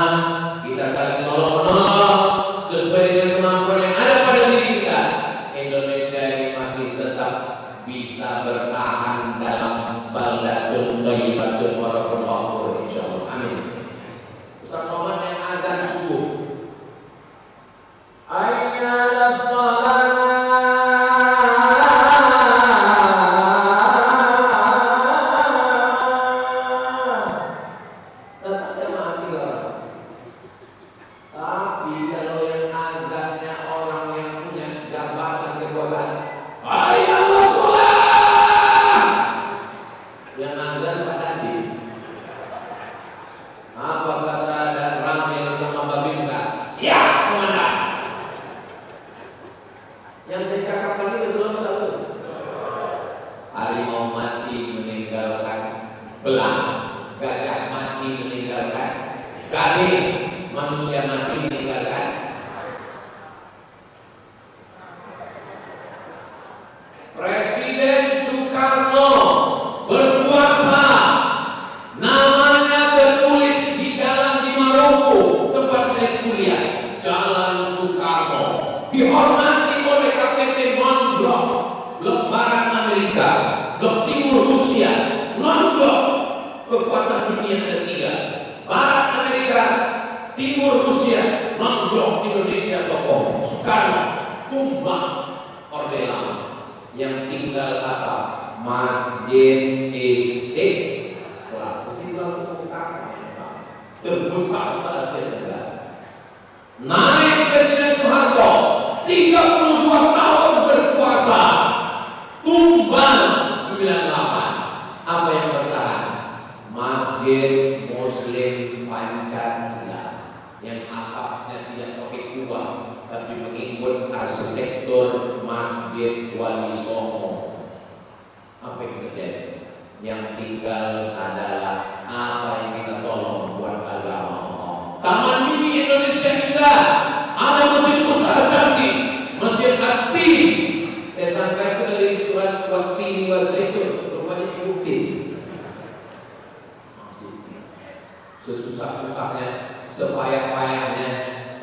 kali manusia mati meninggalkan. Presiden Soekarno berkuasa, namanya tertulis di jalan di Maroko tempat saya kuliah, Jalan Soekarno, dihormati oleh KTP non-blok, blok barat Amerika, blok timur Rusia, non-blok. Kekuatan dunia ada 3, barat Amerika, timur Rusia, non-blok Indonesia tokoh. Soekarno tumbang Orde Lama. Yang tinggal apa? Masjid Istiqlal. Istiqlal terbesar saja. Naik Presiden Soeharto 32 tahun berkuasa, tumbang 98. Apa yang bertahan? Masjid Muslim Pancasila yang atapnya tidak pakai kubah tapi mengikut arsitektur Masjid Wali Songo. Apa yang terjadi? Yang tinggal adalah apa yang kita tolong buat agama Allah. Taman Mini Indonesia Indah, ada masjid besar cantik, Masjid Ati. Saya sangka itu dari surat Watini Wazaitun, rupanya diikuti. Sesusah-susahnya, sepayah-payahnya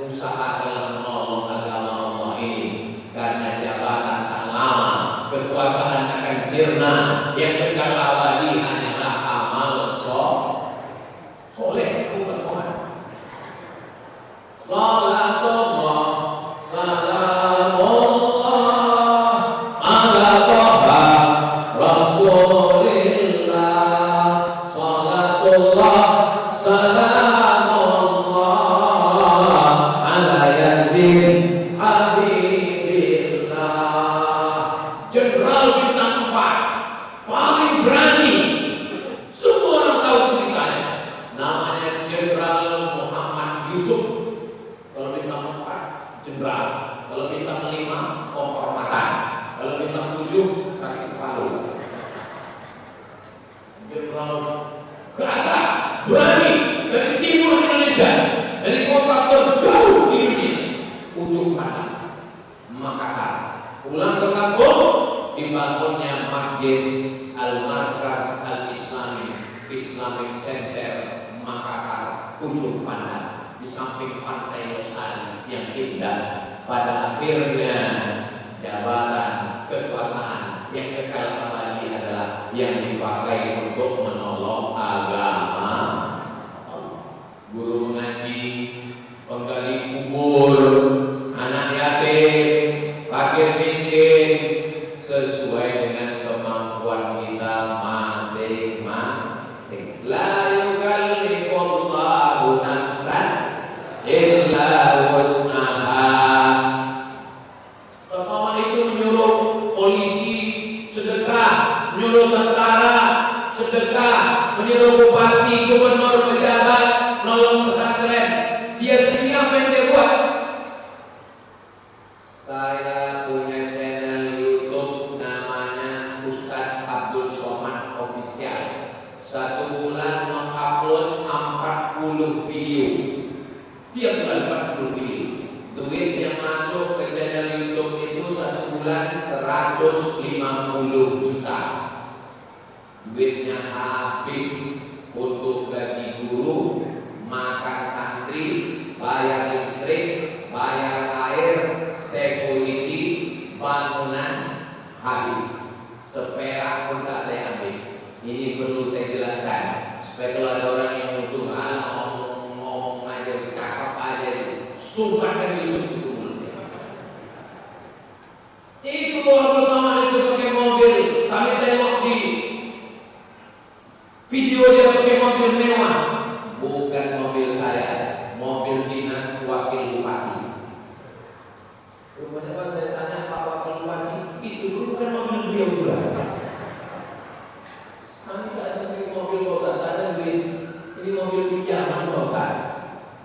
usaha dalam menolong agama Allah ini, karena jabatan tak lama, kekuasaan akan sirna, yang kekal abadi hanyalah amal soleh. Bukan soleh. Salatullah salamullah ala toha rasulillah. Salatullah salamullah ala yasin habibillah. Jenderal bintang 4 paling berani, semua orang tahu ceritanya. Namanya Jenderal Muhammad Yusuf. Kalau bintang 4 jenderal, kalau bintang 5 kehormatan, kalau bintang 7 sakit kepala. Jenderal gagah, berani, dari timur Indonesia, dari kota terjauh di dunia, ujung pandang, Makassar. Pulang ke kampung, dibangunnya Masjid Al-Markas Al-Islamic Center Makassar, ujung pandang, di samping pantai Losari yang indah. Pada akhirnya jabatan kekuasaan yang kekal abadi adalah yang dipakai untuk menolong agama Allah. Guru mengaji, penggali kubur, anak yatim, fakir miskin, sesuai dengan kemampuan kita masing-masing. La yukallifullahu nafsan illa wus'aha. Rasulullah itu menyuruh polisi sedekah, menyuruh tentara sedekah, menyuruh bupati, gubernur, pejabat nolong pesantren. Dia sendiri apa yang dia buat? Saya punya channel YouTube namanya Ustadz Abdul Somad Official. 1 bulan mengupload 40 video. Tiap bulan 40 video. Duit yang masuk ke channel YouTube itu 1 bulan 150 juta. Duitnya habis untuk gaji guru, makan santri, bayar listrik, bayar air, security, bangunan, habis. Seperak pun tak saya ambil. Ini perlu saya jelaskan supaya kalau ada orang yang nuduh ngomong aja, cakap aja, sumpahkan YouTube itu mulutnya. Itu Abdul Somad itu pakai mobil. Kami tengok di video dia pakai mobil mewah. Bukan mobil saya, mobil dinas wakil bupati. Rupanya pas saya tanya Pak Wakil Bupati, itu dulu bukan mobil beliau juga. Kami tidak ada mobil Pak, ada duit. Ini mobil pinjaman Pak.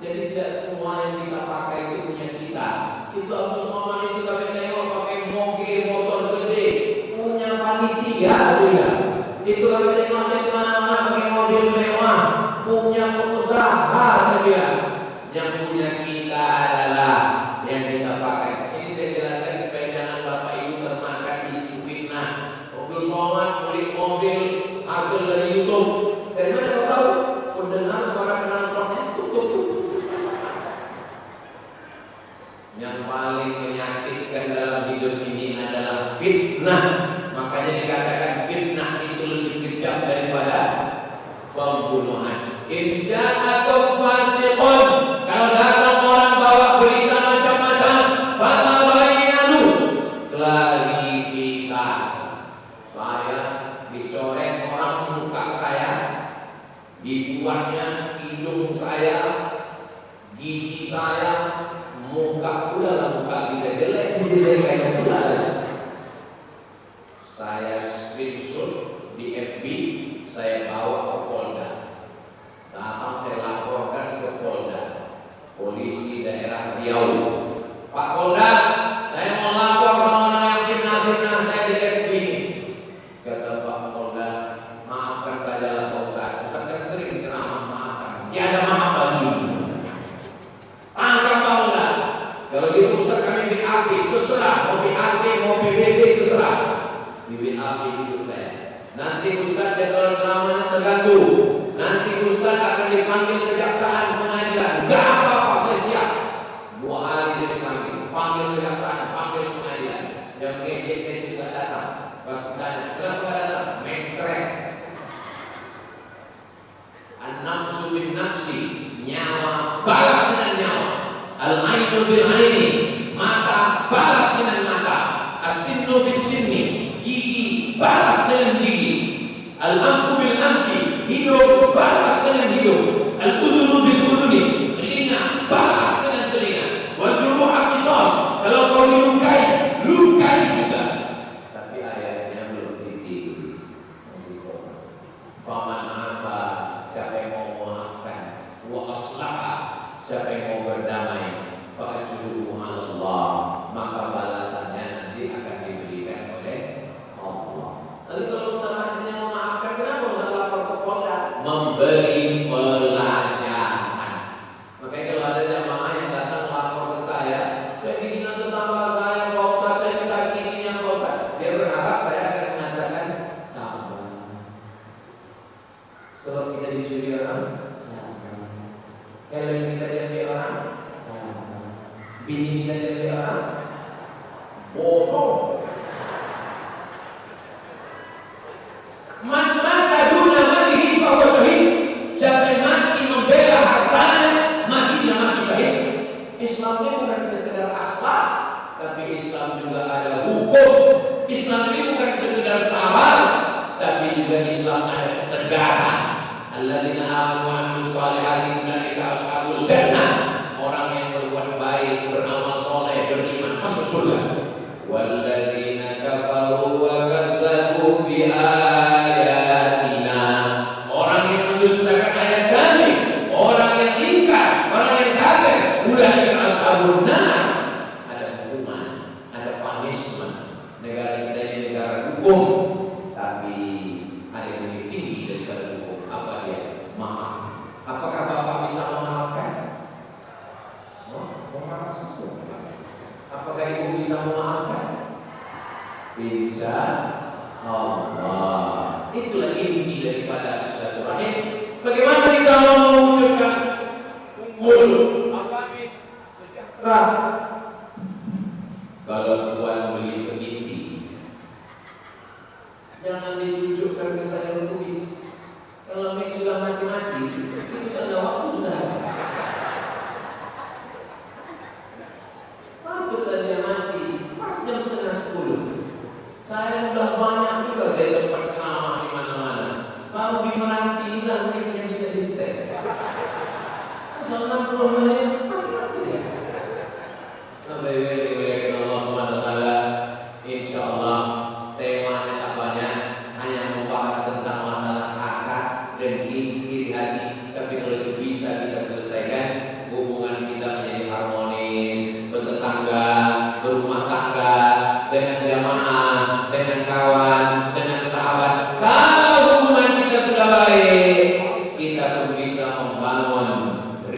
Jadi tidak semua yang kita pakai itu punya kita. Itu Abdul Somad itu kami tengok pakai mobil motor gede, punya panitia punya. Itu kami tengok di mana-mana pakai mobil mewah, punya pengusaha. bilang, yang punya kita adalah yang kita pakai. Ini saya jelaskan supaya jangan Bapak Ibu termakan isu fitnah. Mobil Somad, beli mobil hasil dari YouTube. Dari mana kau tahu? Mendengar suara knalpotnya, tuk tuk tuk tuk. Yang paling menyakitkan dalam hidup ini adalah fitnah. Makanya dikatakan fitnah itu lebih kejam daripada pembunuhan. Inja'akum fasiqun, kalau datang orang bawa berita macam-macam, fatabayyanu, klarifikasi. Saya dicoret orang muka saya, dibuatnya hidung saya, gigi saya, muka pula lah, muka kita jelek, dijelekan pula. Saya screenshot di FB, saya bawa ke Polda. Datang saya laporkan ke Polda, polisi daerah Riau. Pak Polda, saya mau lapor sama orang yang fitnah-fitnah saya di FB. Kata Pak Polda, maafkan saja lah Pak Ustaz. Ustaz kan sering ceramah, maafkan. Tiada maaf lagi. Tangkap Pak Polda. Kalau gitu Ustaz kami BAP, terserah. Mau BAP, mau PBB, terserah. Di BAP hidup saya. Nanti Ustaz jadwal ceramahnya terganggu. Nanti Ustaz akan dipanggil kejaksaan pengadilan. Gak apa-apa, saya siap. 2 hari dia dipanggil, panggil kejaksaan, panggil pengadilan. Yang ngejek saya juga datang. Pas ditanya, kenapa datang? Mencret. An-nafsu bin nafsi, nyawa balas dengan nyawa. Al-ainu bil aini, mata balas dengan mata. As-sinnu bis sinni, gigi balas dengan gigi. Al-anfu bil anfi, hidung balas dengan hidung. Al-udhunu bil udhuni, telinga balas dengan telinga. Wal juruh qisas, kalau kau dilukai, lukai juga. Tapi ayatnya belum titik. Masih kok. Faman afa, siapa yang mau memaafkan, wa aslaha, siapa yang mau berdamai, fa ajruhu 'ala Allah, maka balasannya nanti akan diberikan oleh Allah. Lalu kalau salahnya memaafkan, kenapa usah lapor ke Polda? Memberi pelajaran. Makanya kalau ada jamaah yang datang lapor ke saya dihina tetangga saya, Pak Ustaz, saya disakitinya Pak Ustaz. Dia berharap saya akan mengatakan sabar. Sebab kita dicuri orang, sabar. Helm kita diambil orang, sabar. Bini kita diambil orang, bodoh. Man mata duna matihi fahuwa syahid. Siapa yang mati membela hartanya, matinya mati syahid. Islam ini bukan sekedar akhlak, tapi Islam juga ada hukum. Islam ini bukan sekedar sabar, tapi juga Islam ada ketegasan. Alladzina amanu wa amilus solihati ulaika ashabul jannah. Orang yang berbuat baik, beramal soleh, beriman masuk surga. Walladzina kafaru wa kadzdzabu bi ayatina. Orang yang mendustakan ayat kami, orang yang ingkar, orang yang kafir, ulaika ashabun nar. Ada hukuman, ada punishment. Negara kita ini negara hukum, tapi ada yang lebih tinggi daripada hukum. Apa dia? Maaf. Apakah Bapak bisa memaafkan? Memaafkan itu. Apakah Ibu bisa memaafkan? Insya Allah. Itulah inti daripada silaturahim. Bagaimana kita mau mewujudkan umur agamis sejahtera? Kalau Tuhan beli peniti, jangan dicucukkan ke saya tulis. Kalau Mik sudah mati-mati, itu tanda waktu sudah habis. Patutlah dia mati pas jam 9:30. Saya sudah banyak juga saya tempat ceramah di mana-mana. Baru di Meranti hilang Miknya bisa di setel. Asal 60 menit mati-mati dia.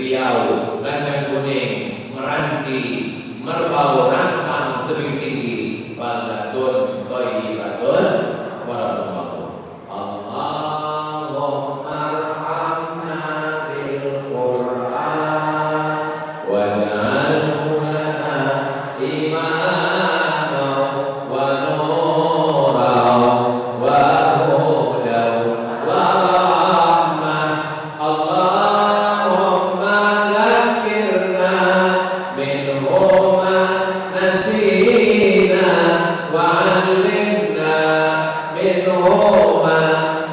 Riau, Lancang Kuning, Meranti, Merbau, Rangsang, Tebing Tinggi, baldatun thayyibatun warahmatullahi. Allahumma arhamna bil Qur'an waj'alhu lana imaman wa nuran wa hudan wa rahmah. Allahumma zakkirna minhu ma nasina wa 'allimna minhu ma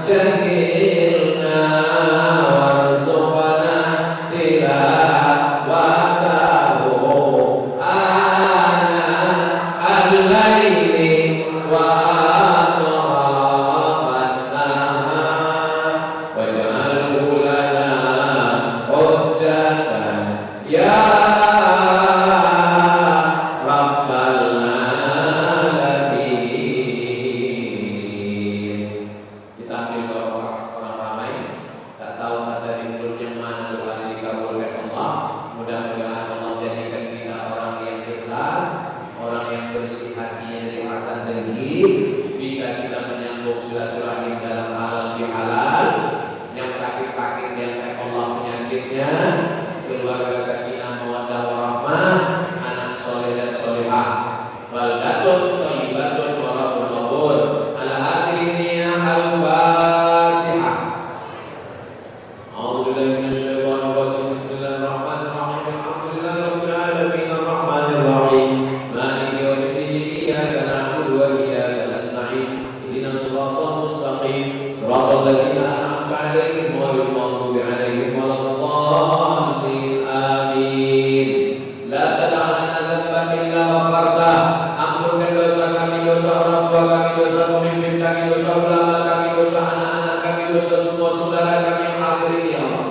jahilna warzuqna tilawatahu ana al-laili wa atrafan nahar waj'alhu lana hujjatan ya rabbal alamin. Kita ambil barokah orang ramai, tak tahu kata di mulut yang mana doa yang dikabulkan Allah. Mudah-mudahan Allah jadikan kita orang yang ikhlas, orang yang bersih hatinya dari hasad dengki, bisa kita menyambung silaturahim dalam halal bihalal. Yang sakit-sakit diangkat Allah penyakitnya, keluarga sakinah mawaddah warahmah, anak soleh dan solehah, baldatun thayyibatun wa rabbul ghafur. Ala akhirina al-Fatihah. A'udzu billahi minasy syaithanir rajim. Bismillahirrahmanirrahim. Alhamdulillahirabbil alamin arrahmanir rahim. Maliki yaumiddin. Iyyaka na'budu wa iyyaka nasta'in. Ihdinas siratal mustaqim. Siratal ladzina an'amta 'alaihim ghairil maghdubi 'alaihim waladdallin. Amin. La tad'a lana dhanban illa ghafartah. Ampunkan dosa kami, dosa orang tua kami, dosa pemimpin kami, dosa ulama kami, dosa anak-anak kami, dosa semua saudara kami yang hadirin ya Allah.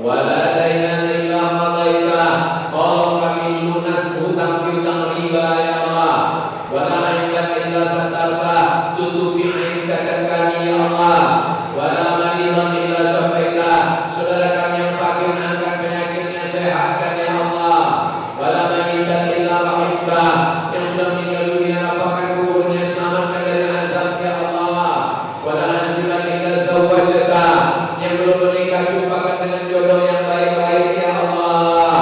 Wala dainan illa qadaita. Tolong kami lunas hutang piutang riba ya Allah. Wala aiban illa satarta. Tutupi aib cacat kami ya Allah. Wala maridan illa syafaita. Saudara kami yang sakit angkat penyakitnya, sehatkan ya Allah. Wala mayyitan illa rahimta. Yang sudah meninggal dunia lapangkan kuburnya, selamatkan dari azab ya Allah. Wala azilan illa zawwajata. Yang belum menikah jumpakan dengan jodoh yang baik-baik ya Allah.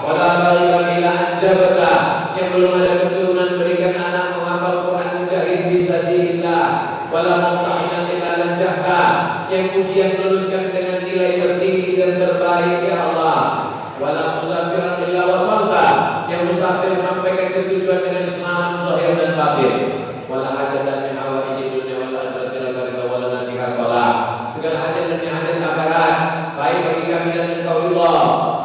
Wala baliban illa anjabata. Yang belum ada keturunan berikan anak menghafal Quran mujahid fisabilillah. Wala mumtahinan illa lanjahta. Yang ujian luluskan dengan nilai tertinggi dan terbaik ya Allah. Wala musafiran illa wasalta. Yang musafir sampaikan ke tujuan dengan selamat zahir dan batin. Wala hajatan min hawaijid dunya wal akhirati laka ridha wa lana fiha shalah. Segala hajat demi hajat akhirat baik bagi kami dan Engkau ridha,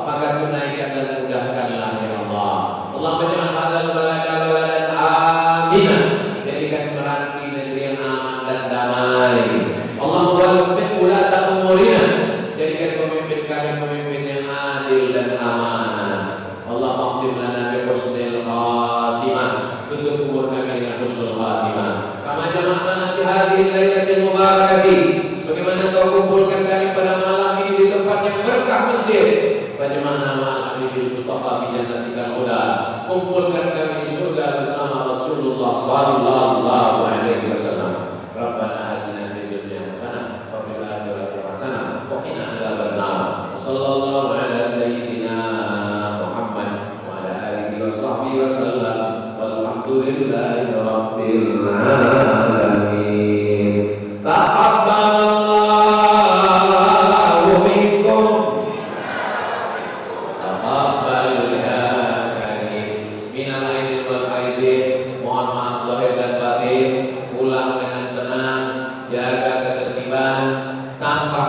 maka tunaikan dan mudahkanlah ya Allah. Allah menjadikan hadzal balada baladan aminah. Jadikan Meranti negeri yang aman dan damai. Allah waffiq ulata umurina. Jadikan pemimpin kami pemimpin yang adil dan amanah. Allah maghfir lana bi husnil khatimah. Tutup umur kami dengan husnul khatimah. Kama jama'na fi hadhihi lailatil mubarakati. Sebagaimana Kau kumpulkan kami pada malam ini di tempat yang berkah masjid. Fajma'na ma'al habibil Mustafa fi jannatikal ula. Kumpulkan kami di surga bersama Rasulullah sallallahu alaihi wasallam. Rabbana atina fid dunya hasanah wa fil akhirati hasanah wa qina adzabannar. Sallallahu ala sayyidina Muhammad wa ala alihi wa sahbihi wasallam. Walhamdulillahi rabbil alamin. Taqabbalallahu minkum. Taqabbal ya karim. Minal aidin wal faizin. Mohon maaf lahir dan batin. Pulang dengan tenang, jaga ketertiban, sampah